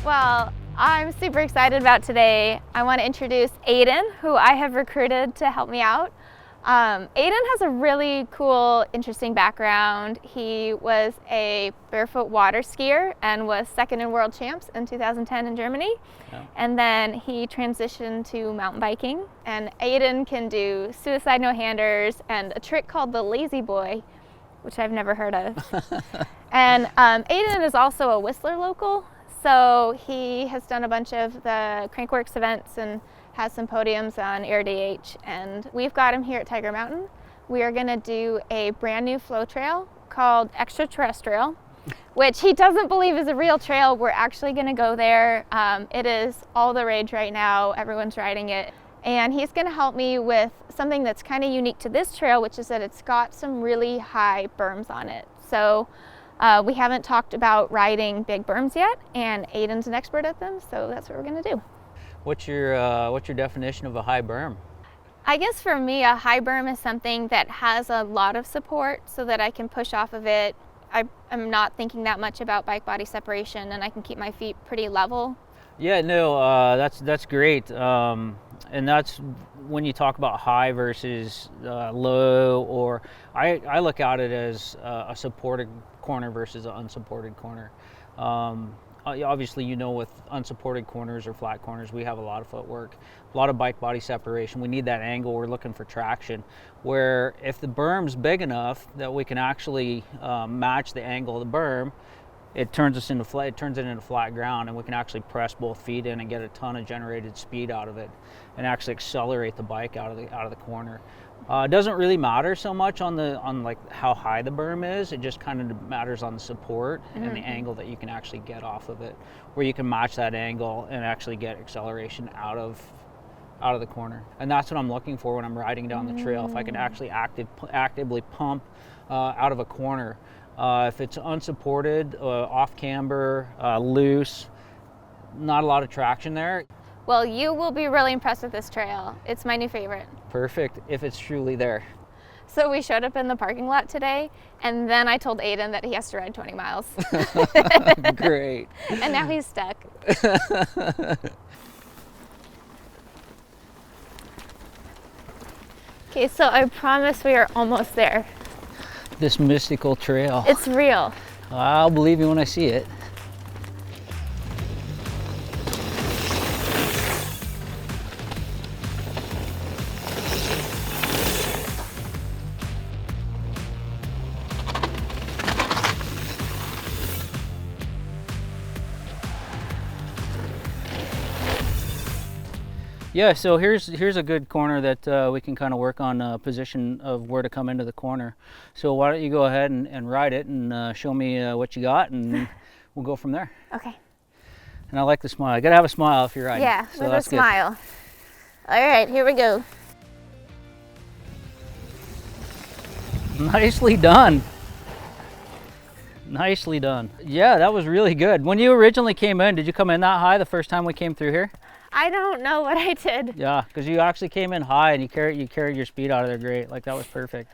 Well, I'm super excited about today. I want to introduce Aiden, who I have recruited to help me out. Aiden has a really cool, interesting background. He was a barefoot water skier and was second in world champs in 2010 in Germany. Yeah. And then he transitioned to mountain biking. And Aiden can do suicide no-handers and a trick called the lazy boy, which I've never heard of. And Aiden is also a Whistler local. So he has done a bunch of the Crankworks events and has some podiums on AirDH, and we've got him here at Tiger Mountain. We are gonna do a brand new flow trail called Extraterrestrial, which he doesn't believe is a real trail. We're actually gonna go there. It is all the rage right now. Everyone's riding it. And he's gonna help me with something that's kind of unique to this trail, which is that it's got some really high berms on it. So we haven't talked about riding big berms yet, and Aiden's an expert at them, so that's what we're gonna do. What's your definition of a high berm? I guess for me, a high berm is something that has a lot of support so that I can push off of it. I'm not thinking that much about bike body separation, and I can keep my feet pretty level. Yeah, no, that's great. And that's when you talk about high versus low, or I look at it as a supported corner versus an unsupported corner. Obviously, you know, with unsupported corners or flat corners, we have a lot of footwork, a lot of bike body separation. We need that angle. We're looking for traction. Where if the berm's big enough that we can actually match the angle of the berm, it turns it into flat ground, and we can actually press both feet in and get a ton of generated speed out of it, and actually accelerate the bike out of the corner. It doesn't really matter so much on like how high the berm is. It just kind of matters on the support and the angle that you can actually get off of it, where you can match that angle and actually get acceleration out of the corner. And that's what I'm looking for when I'm riding down the trail. If I can actually actively pump out of a corner. If it's unsupported, off camber, loose, not a lot of traction there. Well, you will be really impressed with this trail. It's my new favorite. Perfect, if it's truly there. So we showed up in the parking lot today, and then I told Aiden that he has to ride 20 miles. Great. And now he's stuck. Okay, so I promise we are almost there. This mystical trail. It's real. I'll believe you when I see it. Yeah, so here's a good corner that we can kind of work on position of where to come into the corner. So why don't you go ahead and ride it and show me what you got, and we'll go from there. Okay. And I like the smile. You gotta have a smile if you're riding. Yeah, so with a smile. All right, here we go. Nicely done. Nicely done. Yeah, that was really good. When you originally came in, did you come in that high the first time we came through here? I don't know what I did. Yeah, because you actually came in high and you carried your speed out of there great. Like, that was perfect.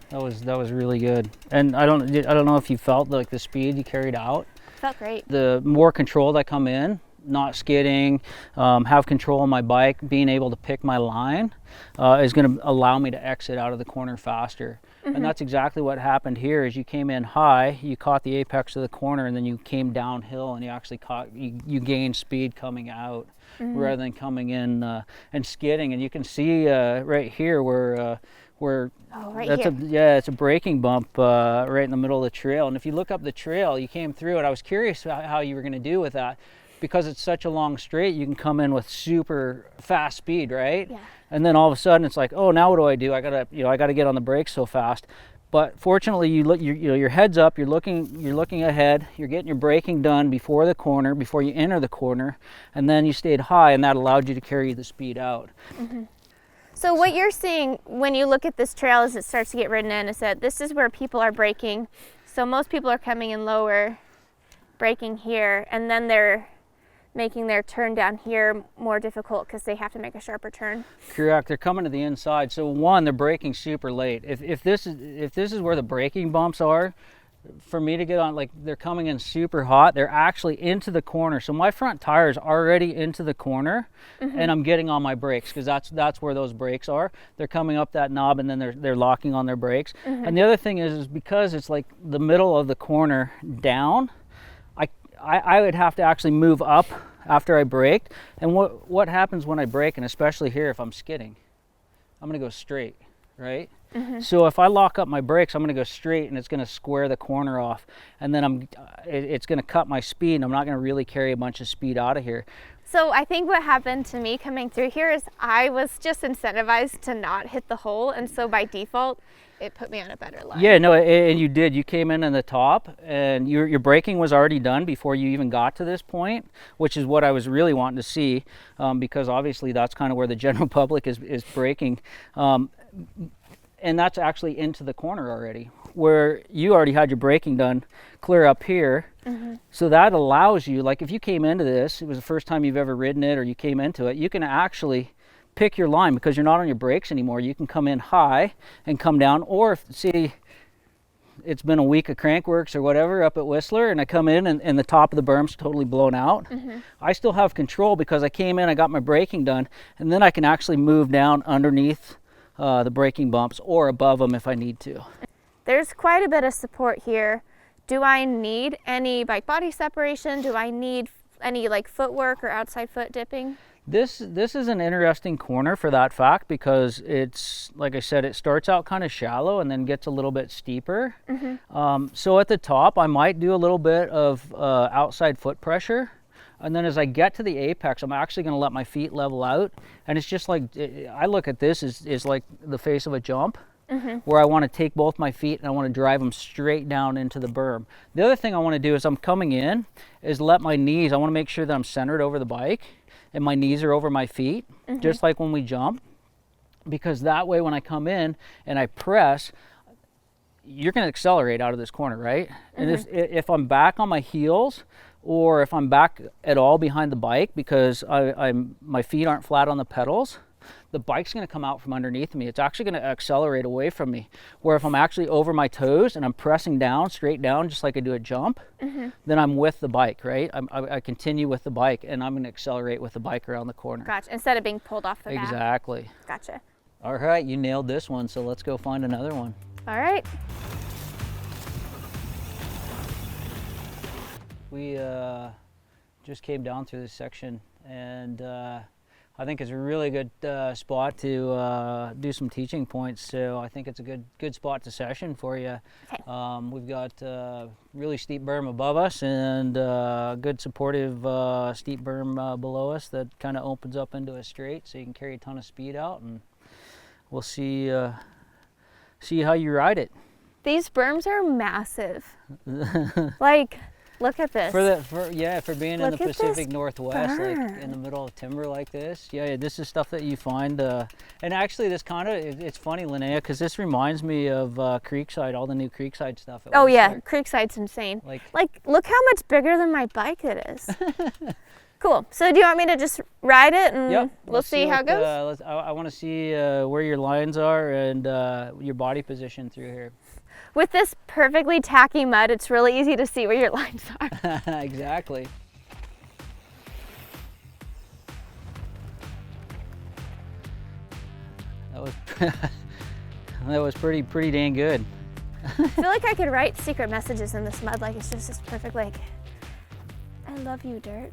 That was really good. And I don't know if you felt like the speed you carried out. Felt great. The more controlled I come in, not skidding, have control of my bike, being able to pick my line, is going to allow me to exit out of the corner faster. And that's exactly what happened here. Is you came in high, you caught the apex of the corner, and then you came downhill and you actually you gained speed coming out, rather than coming in and skidding. And you can see right here where it's a braking bump right in the middle of the trail. And if you look up the trail, you came through it. I was curious how you were going to do with that, because it's such a long straight. You can come in with super fast speed, right? Yeah. And then all of a sudden it's like, oh, now what do? I gotta get on the brakes so fast. But fortunately, your head's up. You're looking ahead. You're getting your braking done before the corner, before you enter the corner, and then you stayed high, and that allowed you to carry the speed out. So what you're seeing when you look at this trail as it starts to get ridden in is that this is where people are braking. So most people are coming in lower, braking here, and then they're making their turn down here more difficult because they have to make a sharper turn. Correct. They're coming to the inside. So one, they're braking super late. If this is where the braking bumps are, for me to get on, like they're coming in super hot, they're actually into the corner. So my front tire is already into the corner, and I'm getting on my brakes because that's where those brakes are. They're coming up that knob, and then they're locking on their brakes. And the other thing is because it's like the middle of the corner down, I would have to actually move up after I braked. And what happens when I brake, and especially here if I'm skidding, I'm gonna go straight, right? So if I lock up my brakes, I'm going to go straight, and it's going to square the corner off, and then it's going to cut my speed, and I'm not going to really carry a bunch of speed out of here. So I think what happened to me coming through here is I was just incentivized to not hit the hole, and so by default it put me on a better line. Yeah, no, and you did. You came in the top, and your braking was already done before you even got to this point, which is what I was really wanting to see, because obviously that's kind of where the general public is braking. And that's actually into the corner already, where you already had your braking done clear up here. So that allows you, like if you came into this, it was the first time you've ever ridden it, or you came into it, you can actually pick your line because you're not on your brakes anymore. You can come in high and come down, or if, see, it's been a week of Crankworks or whatever up at Whistler, and I come in and the top of the berm's totally blown out. I still have control because I came in, I got my braking done, and then I can actually move down underneath the braking bumps or above them if I need to. There's quite a bit of support here. Do I need any bike body separation? Do I need any like footwork or outside foot dipping? This is an interesting corner for that fact, because it's, like I said, it starts out kind of shallow and then gets a little bit steeper. So at the top I might do a little bit of outside foot pressure. And then as I get to the apex, I'm actually going to let my feet level out. And it's just like, I look at this as like the face of a jump, where I want to take both my feet and I want to drive them straight down into the berm. The other thing I want to do is I'm coming in is let my knees, I want to make sure that I'm centered over the bike and my knees are over my feet, just like when we jump. Because that way when I come in and I press, you're going to accelerate out of this corner, right? And if I'm back on my heels, or if I'm back at all behind the bike because my feet aren't flat on the pedals, the bike's going to come out from underneath me. It's actually going to accelerate away from me. Where if I'm actually over my toes and I'm pressing down, straight down, just like I do a jump, then I'm with the bike, right? I continue with the bike, and I'm going to accelerate with the bike around the corner. Gotcha. Instead of being pulled off the back. Exactly. Gotcha. All right, you nailed this one, so let's go find another one. All right. We just came down through this section, and I think it's a really good spot to do some teaching points. So I think it's a good spot to session for you. Okay. We've got really steep berm above us, and good supportive steep berm below us that kind of opens up into a straight, so you can carry a ton of speed out, and we'll see how you ride it. These berms are massive. Like, look at this. For being in the Pacific Northwest, like berm. in the middle of timber like this. Yeah, this is stuff that you find. And actually, this kind of, it's funny, Linnea, because this reminds me of Creekside, all the new Creekside stuff. Oh yeah, Creekside's insane. Like, look how much bigger than my bike it is. Cool. So do you want me to just ride it and we'll see how it goes? I want to see where your lines are and your body position through here. With this perfectly tacky mud, it's really easy to see where your lines are. Exactly. That was pretty dang good. I feel like I could write secret messages in this mud. Like, it's just this perfect, like, I love you, dirt.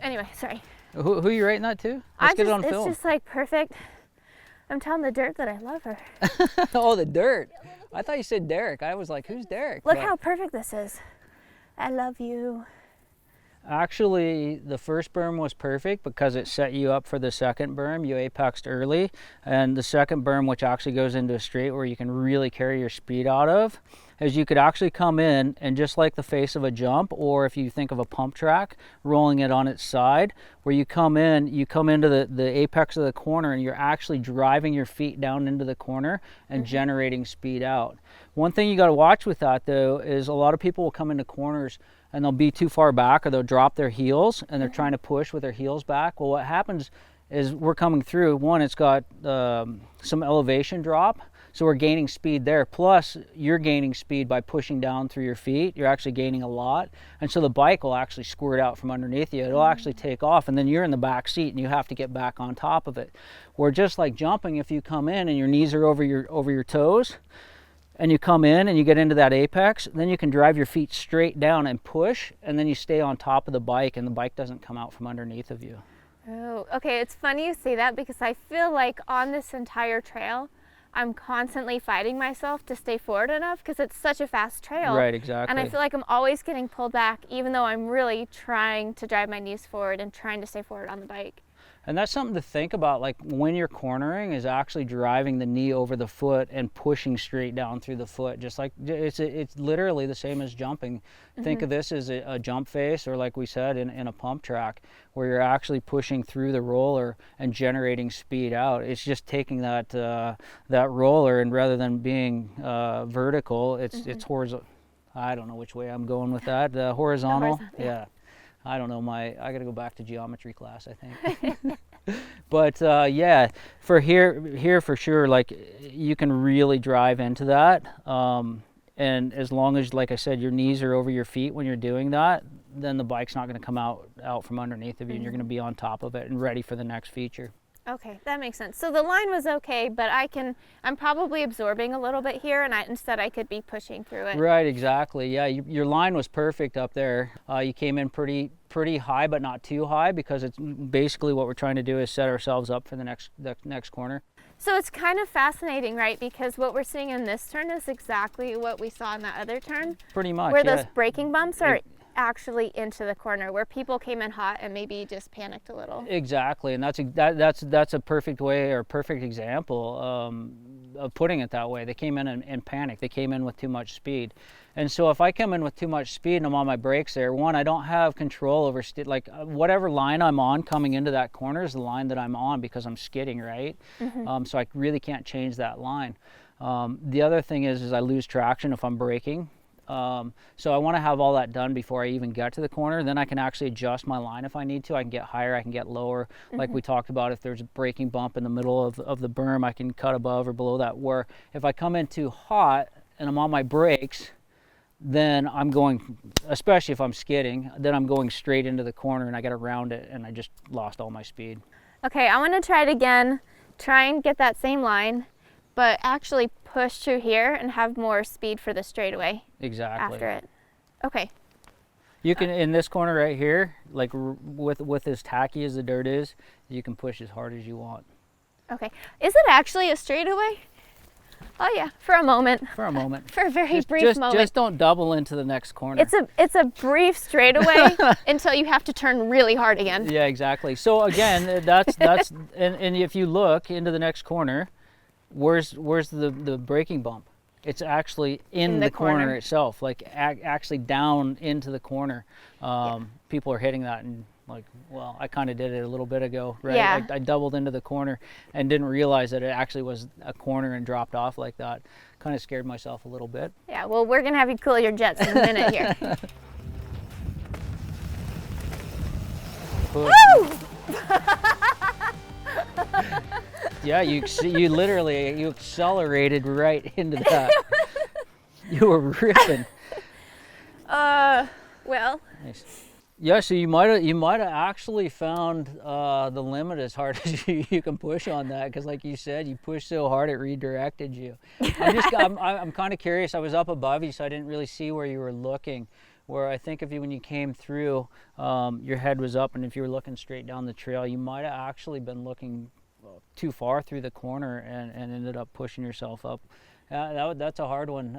Anyway, sorry. Who are you writing that to? Let's get it on film. It's just like perfect. I'm telling the dirt that I love her. Oh, the dirt. I thought you said Derek. I was like, who's Derek? Look how perfect this is. I love you. Actually, the first berm was perfect because it set you up for the second berm. You apexed early, and the second berm, which actually goes into a straight where you can really carry your speed out of, is you could actually come in and just like the face of a jump, or if you think of a pump track, rolling it on its side, where you come into the apex of the corner and you're actually driving your feet down into the corner and generating speed out. One thing you got to watch with that though is a lot of people will come into corners and they'll be too far back, or they'll drop their heels and they're trying to push with their heels back. Well, what happens is we're coming through. One, it's got some elevation drop, so we're gaining speed there. Plus, you're gaining speed by pushing down through your feet. You're actually gaining a lot, and so the bike will actually squirt out from underneath you. It'll actually take off, and then you're in the back seat, and you have to get back on top of it. Where just like jumping, if you come in and your knees are over your toes, and you come in and you get into that apex, then you can drive your feet straight down and push, and then you stay on top of the bike, and the bike doesn't come out from underneath of you. Oh, okay. It's funny you say that because I feel like on this entire trail, I'm constantly fighting myself to stay forward enough because it's such a fast trail. Right, exactly. And I feel like I'm always getting pulled back, even though I'm really trying to drive my knees forward and trying to stay forward on the bike. And that's something to think about, like when you're cornering, is actually driving the knee over the foot and pushing straight down through the foot. Just like it's literally the same as jumping. Think of this as a jump face, or like we said in a pump track, where you're actually pushing through the roller and generating speed out. It's just taking that that roller, and rather than being vertical, it's horizontal. I don't know which way I'm going with that. Horizontal. Yeah. I don't know, I got to go back to geometry class, I think. But yeah, for here for sure, like you can really drive into that. And as long as, like I said, your knees are over your feet when you're doing that, then the bike's not going to come out from underneath of you, and you're going to be on top of it and ready for the next feature. Okay, that makes sense. So the line was okay, but I'm probably absorbing a little bit here, and instead I could be pushing through it. Right, exactly. Yeah, your line was perfect up there. You came in pretty high, but not too high, because it's basically what we're trying to do is set ourselves up for the next corner. So it's kind of fascinating, right? Because what we're seeing in this turn is exactly what we saw in that other turn. Pretty much, where yeah. those braking bumps are actually into the corner, where people came in hot and maybe just panicked a little. Exactly, and that's a perfect way, or perfect example of putting it that way. They came in panic. They came in with too much speed. And so if I come in with too much speed and I'm on my brakes there, one, I don't have control over like whatever line I'm on coming into that corner is the line that I'm on, because I'm skidding, right? So I really can't change that line. The other thing is I lose traction if I'm braking. So I want to have all that done before I even get to the corner. Then I can actually adjust my line if I need to. I can get higher, I can get lower. Like we talked about, if there's a braking bump in the middle of the berm, I can cut above or below that. Where if I come in too hot and I'm on my brakes, then I'm going, especially if I'm skidding, then I'm going straight into the corner and I got to round it, and I just lost all my speed. Okay, I want to try it again, try and get that same line, but actually push through here and have more speed for the straightaway. Exactly. After it. Okay. You can, in this corner right here, like with as tacky as the dirt is, you can push as hard as you want. Okay. Is it actually a straightaway? Oh yeah, for a moment. For a moment. For a very brief moment. Just don't double into the next corner. It's a brief straightaway until you have to turn really hard again. Yeah, exactly. So again, that's and if you look into the next corner, where's the braking bump? It's actually in the corner itself, like actually down into the corner. People are hitting that, and like, well, I kind of did it a little bit ago, right? Yeah. I doubled into the corner and didn't realize that it actually was a corner and dropped off like that. Kind of scared myself a little bit. Yeah, well, we're gonna have you cool your jets in a minute here. Woo! Yeah, you literally accelerated right into that. You were ripping. Well. Nice. Yeah, so you might have actually found the limit as hard as you can push on that, because like you said, you pushed so hard it redirected you. I'm kind of curious. I was up above you, so I didn't really see where you were looking. Where I think when you came through, your head was up, and if you were looking straight down the trail, you might have actually been looking too far through the corner and ended up pushing yourself up. That's a hard one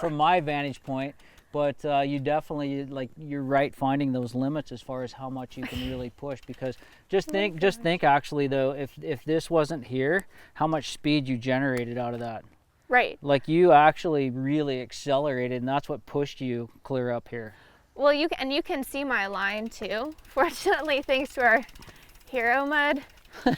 from my vantage point. But you definitely, like, you're right, finding those limits as far as how much you can really push. Because just think actually though, if this wasn't here, how much speed you generated out of that. Right. Like, you actually really accelerated, and that's what pushed you clear up here. Well, you can see my line too. Fortunately, thanks to our hero mud,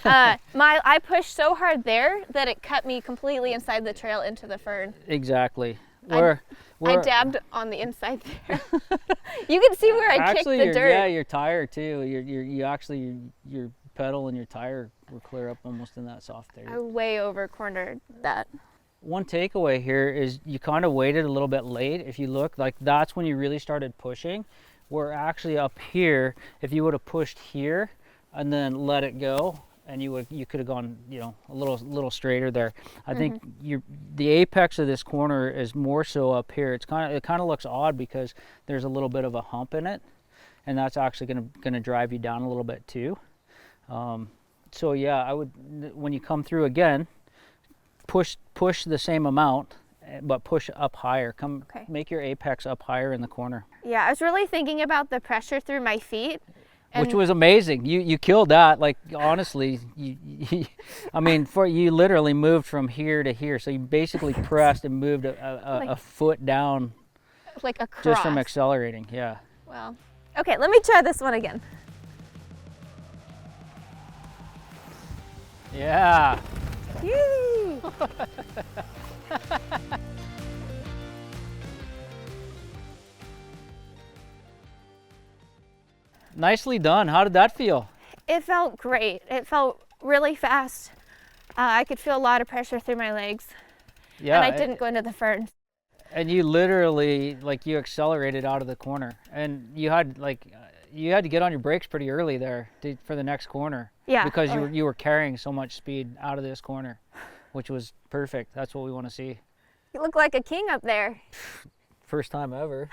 I pushed so hard there that it cut me completely inside the trail into the fern. Exactly. I dabbed on the inside there. You can see where I kicked the dirt. Yeah, your tire too. Your pedal and your tire will clear up almost in that soft I area. way over cornered that. One takeaway here is you kind of waited a little bit late. If you look, like that's when you really started pushing. We're actually up here. If you would have pushed here and then let it go, and you could have gone, you know, a little straighter there. I think the apex of this corner is more so up here. It kind of looks odd because there's a little bit of a hump in it, and that's actually gonna drive you down a little bit too. So yeah, I would, when you come through again, push the same amount, but push up higher. Make your apex up higher in the corner. Yeah, I was really thinking about the pressure through my feet. Which was amazing. You killed that. Like honestly, I mean, you literally moved from here to here. So you basically pressed and moved a foot down, like a cross. just from accelerating. Yeah. Well, okay, let me try this one again. Yeah. Yay! Nicely done. How did that feel? It felt great. It felt really fast. I could feel a lot of pressure through my legs. Yeah. And I didn't go into the ferns. And you literally, like, you accelerated out of the corner, and you had to get on your brakes pretty early there for the next corner. Yeah. Because you were carrying so much speed out of this corner, which was perfect. That's what we want to see. You look like a king up there. First time ever.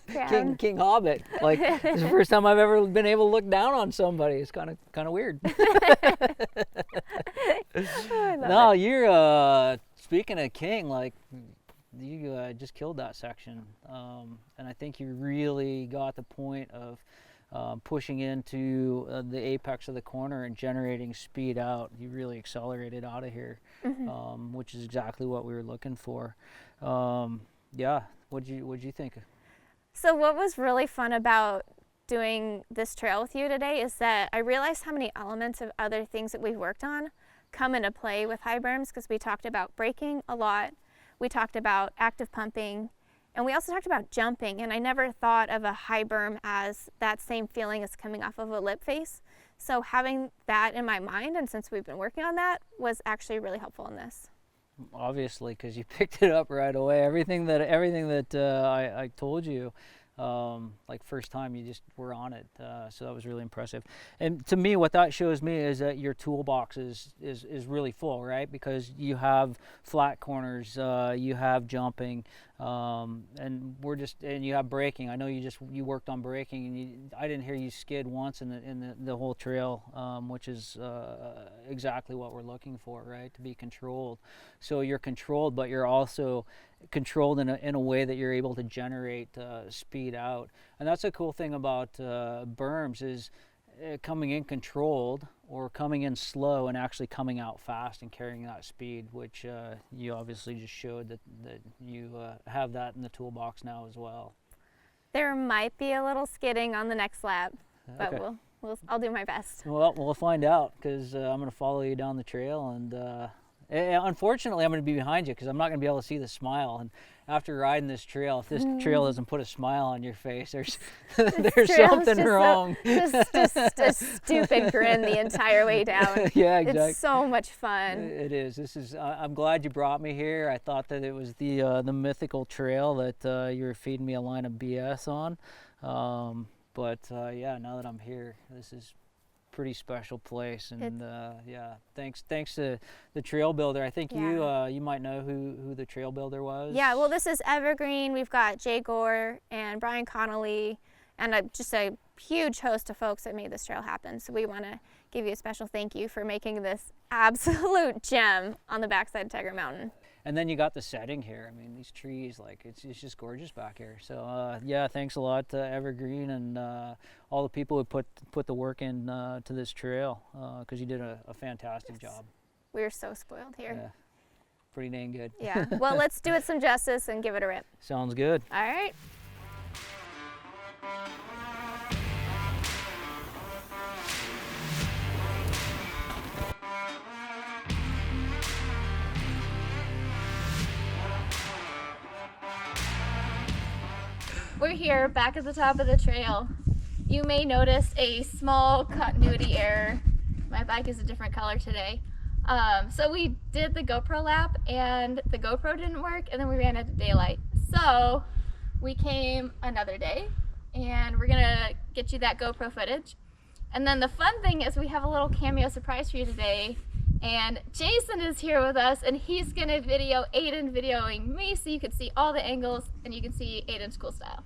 Yeah. King Hobbit. Like, it's the first time I've ever been able to look down on somebody. It's kind of weird. No, you're speaking of king, like, you just killed that section, and I think you really got the point of pushing into the apex of the corner and generating speed out. You really accelerated out of here, which is exactly what we were looking for. Yeah, what'd you think? So what was really fun about doing this trail with you today is that I realized how many elements of other things that we've worked on come into play with high berms, because we talked about braking a lot, we talked about active pumping, and we also talked about jumping, and I never thought of a high berm as that same feeling as coming off of a lip face. So having that in my mind, and since we've been working on that, was actually really helpful in this. Obviously, because you picked it up right away. Everything that I told you, like first time, you just were on it. So that was really impressive. And to me, what that shows me is that your toolbox is really full, right? Because you have flat corners, you have jumping, and you have braking. I know you worked on braking, and I didn't hear you skid once in the whole trail, which is exactly what we're looking for, right? To be controlled. So you're controlled, but you're also controlled in a way that you're able to generate speed out. And that's a cool thing about berms is coming in controlled or coming in slow and actually coming out fast and carrying that speed, which you obviously just showed that you have that in the toolbox now as well. There might be a little skidding on the next lap, but Okay. I'll do my best. Well, we'll find out, because I'm going to follow you down the trail, and unfortunately I'm going to be behind you because I'm not going to be able to see the smile. And after riding this trail, if this trail doesn't put a smile on your face, there's something wrong. Just a stupid grin the entire way down. Yeah, exactly. It's so much fun. It is. I'm glad you brought me here. I thought that it was the mythical trail that you were feeding me a line of BS on. But yeah, now that I'm here, this is pretty special place, and yeah, thanks to the trail builder. I think you might know who the trail builder was. Yeah, well, this is Evergreen. We've got Jay Gore and Brian Connolly, and just a huge host of folks that made this trail happen. So we want to give you a special thank you for making this absolute gem on the backside of Tiger Mountain. And then you got the setting here. I mean, these trees, like, it's just gorgeous back here. So yeah, thanks a lot to Evergreen and all the people who put the work in to this trail, because you did a fantastic job. We're so spoiled here. Yeah, pretty dang good. Yeah, well, let's do it some justice and give it a rip. Sounds good. All right. We're here back at the top of the trail. You may notice a small continuity error. My bike is a different color today. So we did the GoPro lap and the GoPro didn't work, and then we ran into daylight. So we came another day and we're gonna get you that GoPro footage. And then the fun thing is we have a little cameo surprise for you today. And Jason is here with us, and he's gonna video Aiden videoing me, so you can see all the angles and you can see Aiden's cool style.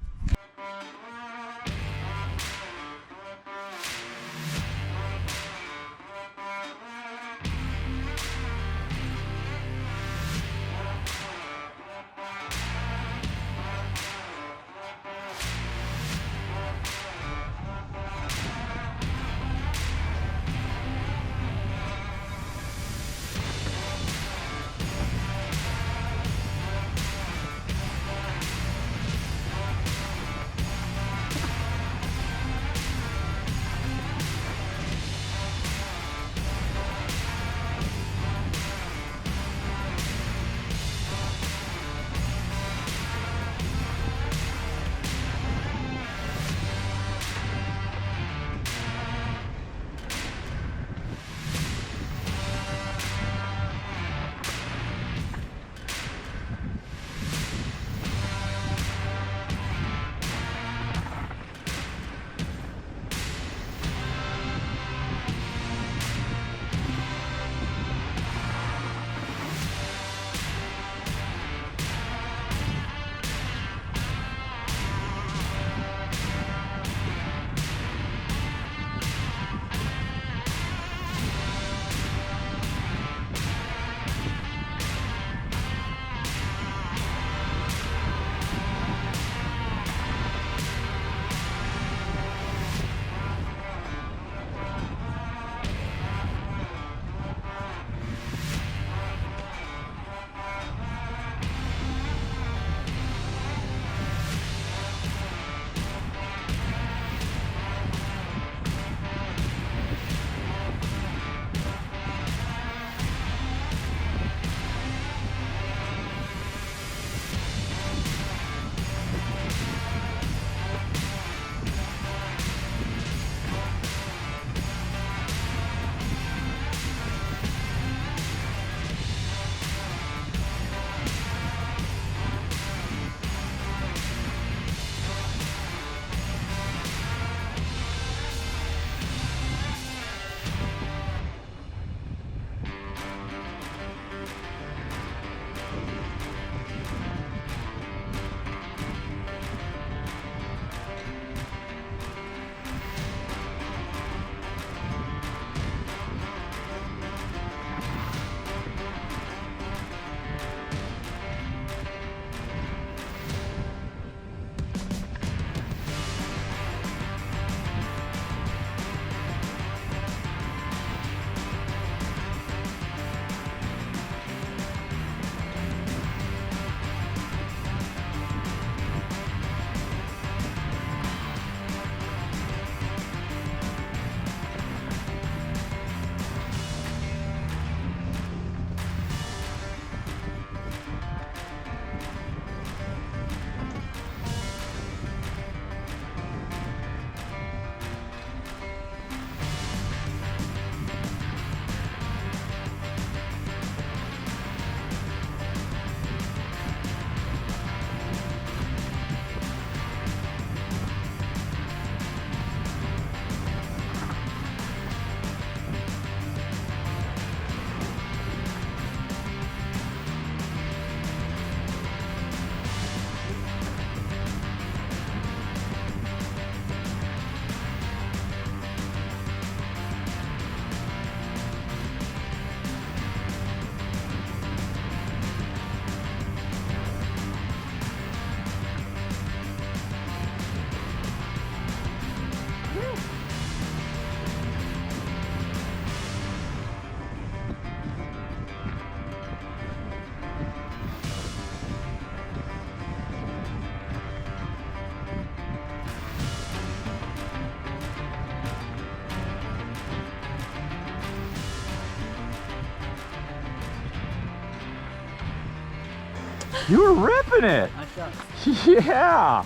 You were ripping it. Nice shot. Yeah.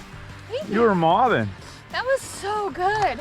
You were mobbing. That was so good.